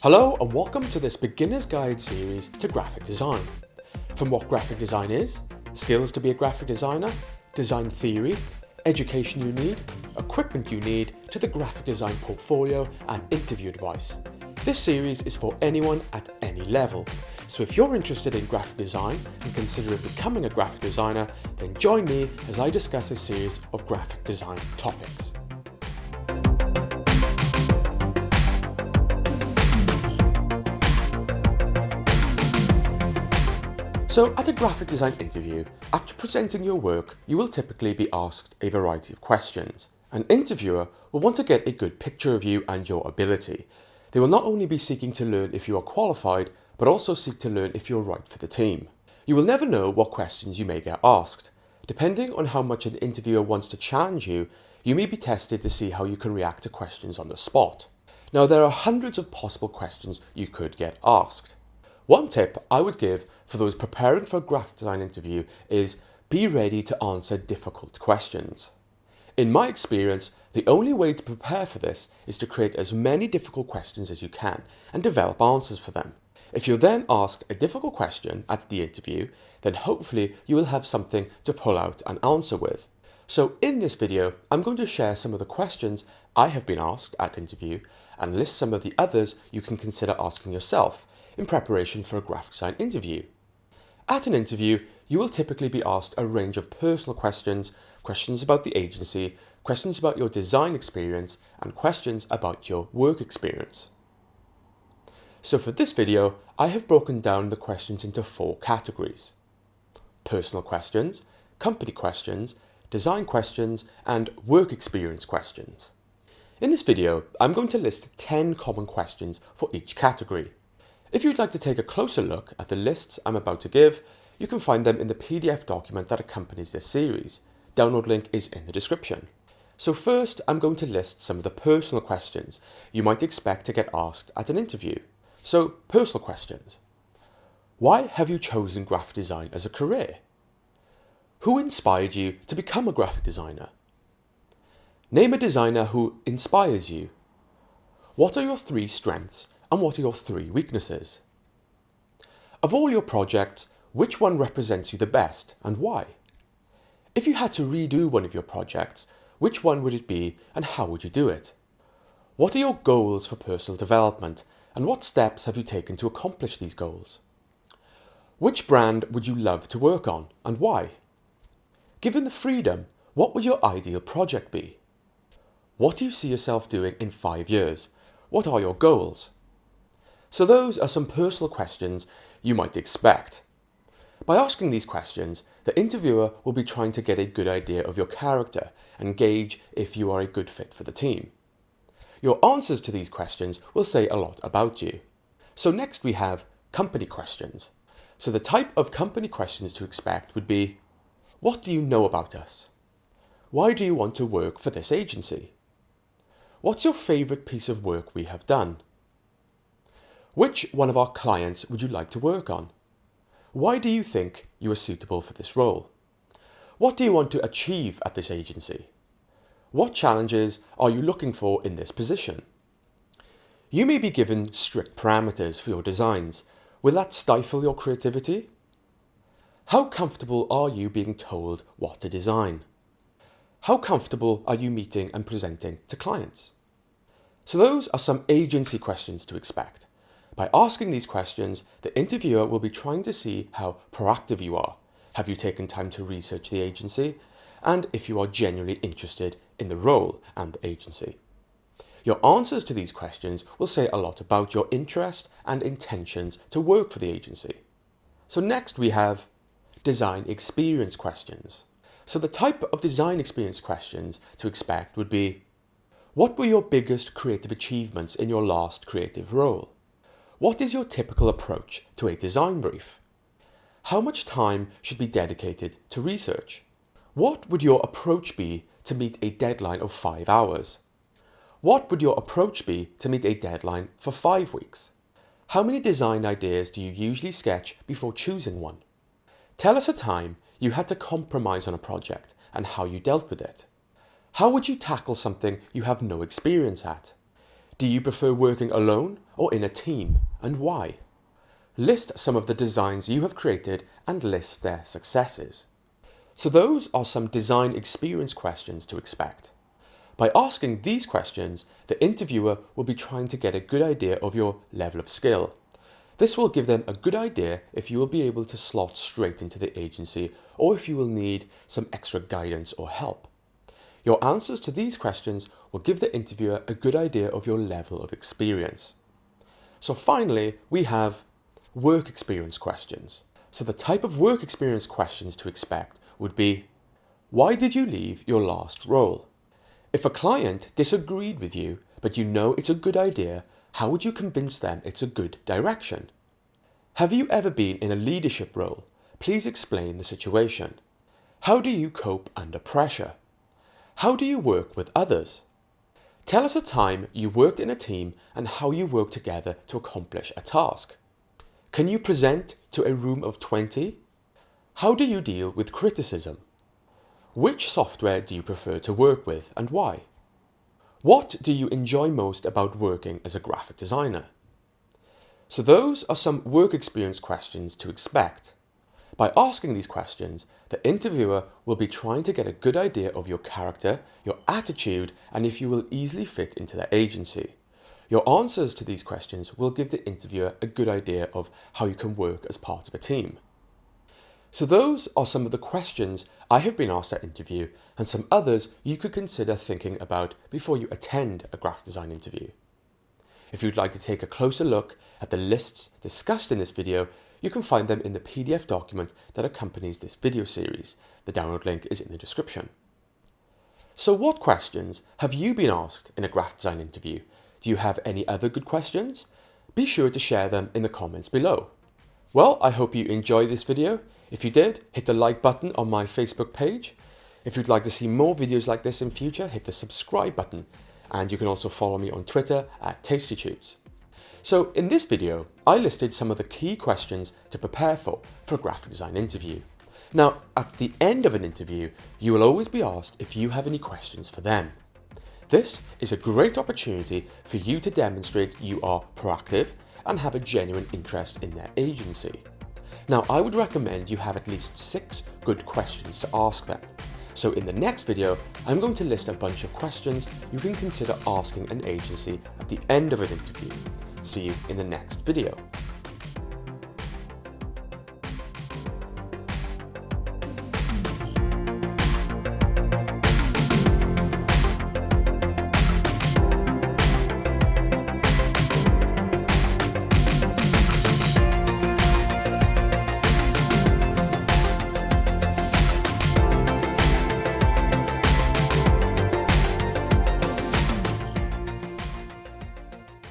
Hello and welcome to this beginner's guide series to graphic design. From what graphic design is, skills to be a graphic designer, design theory, education you need, equipment you need, to the graphic design portfolio and interview advice. This series is for anyone at any level, so if you're interested in graphic design and consider becoming a graphic designer, then join me as I discuss a series of graphic design topics. So at a graphic design interview, after presenting your work, you will typically be asked a variety of questions. An interviewer will want to get a good picture of you and your ability. They will not only be seeking to learn if you are qualified, but also seek to learn if you're right for the team. You will never know what questions you may get asked. Depending on how much an interviewer wants to challenge you, you may be tested to see how you can react to questions on the spot. Now, there are hundreds of possible questions you could get asked. One tip I would give for those preparing for a graphic design interview is be ready to answer difficult questions. In my experience, the only way to prepare for this is to create as many difficult questions as you can and develop answers for them. If you're then asked a difficult question at the interview, then hopefully you will have something to pull out and answer with. So in this video, I'm going to share some of the questions I have been asked at interview and list some of the others you can consider asking yourself in preparation for a graphic design interview. At an interview, you will typically be asked a range of personal questions, questions about the agency, questions about your design experience, and questions about your work experience. So for this video, I have broken down the questions into 4 categories: personal questions, company questions, design questions, and work experience questions. In this video, I'm going to list 10 common questions for each category. If you'd like to take a closer look at the lists I'm about to give, you can find them in the PDF document that accompanies this series. Download link is in the description. So first, I'm going to list some of the personal questions you might expect to get asked at an interview. So, personal questions. Why have you chosen graphic design as a career? Who inspired you to become a graphic designer? Name a designer who inspires you. What are your 3 strengths? And what are your 3 weaknesses? Of all your projects, which one represents you the best and why? If you had to redo one of your projects, which one would it be and how would you do it? What are your goals for personal development and what steps have you taken to accomplish these goals? Which brand would you love to work on and why? Given the freedom, what would your ideal project be? What do you see yourself doing in 5 years? What are your goals? So those are some personal questions you might expect. By asking these questions, the interviewer will be trying to get a good idea of your character and gauge if you are a good fit for the team. Your answers to these questions will say a lot about you. So next we have company questions. So the type of company questions to expect would be, what do you know about us? Why do you want to work for this agency? What's your favourite piece of work we have done? Which one of our clients would you like to work on? Why do you think you are suitable for this role? What do you want to achieve at this agency? What challenges are you looking for in this position? You may be given strict parameters for your designs. Will that stifle your creativity? How comfortable are you being told what to design? How comfortable are you meeting and presenting to clients? So those are some agency questions to expect. By asking these questions, the interviewer will be trying to see how proactive you are. Have you taken time to research the agency? And if you are genuinely interested in the role and the agency. Your answers to these questions will say a lot about your interest and intentions to work for the agency. So next we have design experience questions. So the type of design experience questions to expect would be, what were your biggest creative achievements in your last creative role? What is your typical approach to a design brief? How much time should be dedicated to research? What would your approach be to meet a deadline of 5 hours? What would your approach be to meet a deadline for 5 weeks? How many design ideas do you usually sketch before choosing one? Tell us a time you had to compromise on a project and how you dealt with it. How would you tackle something you have no experience at? Do you prefer working alone or in a team, and why? List some of the designs you have created and list their successes. So those are some design experience questions to expect. By asking these questions, the interviewer will be trying to get a good idea of your level of skill. This will give them a good idea if you will be able to slot straight into the agency or if you will need some extra guidance or help. Your answers to these questions will give the interviewer a good idea of your level of experience. So finally, we have work experience questions. So the type of work experience questions to expect would be, why did you leave your last role? If a client disagreed with you, but you know it's a good idea, how would you convince them it's a good direction? Have you ever been in a leadership role? Please explain the situation. How do you cope under pressure? How do you work with others? Tell us a time you worked in a team and how you worked together to accomplish a task. Can you present to a room of 20? How do you deal with criticism? Which software do you prefer to work with and why? What do you enjoy most about working as a graphic designer? So those are some work experience questions to expect. By asking these questions, the interviewer will be trying to get a good idea of your character, your attitude, and if you will easily fit into their agency. Your answers to these questions will give the interviewer a good idea of how you can work as part of a team. So those are some of the questions I have been asked at interview and some others you could consider thinking about before you attend a graphic design interview. If you'd like to take a closer look at the lists discussed in this video, you can find them in the PDF document that accompanies this video series. The download link is in the description. So what questions have you been asked in a graphic design interview? Do you have any other good questions? Be sure to share them in the comments below. Well, I hope you enjoyed this video. If you did, hit the like button on my Facebook page. If you'd like to see more videos like this in future, hit the subscribe button. And you can also follow me on Twitter at TastyTubes. So in this video, I listed some of the key questions to prepare for a graphic design interview. Now, at the end of an interview, you will always be asked if you have any questions for them. This is a great opportunity for you to demonstrate you are proactive and have a genuine interest in their agency. Now, I would recommend you have at least 6 good questions to ask them. So in the next video, I'm going to list a bunch of questions you can consider asking an agency at the end of an interview. See you in the next video.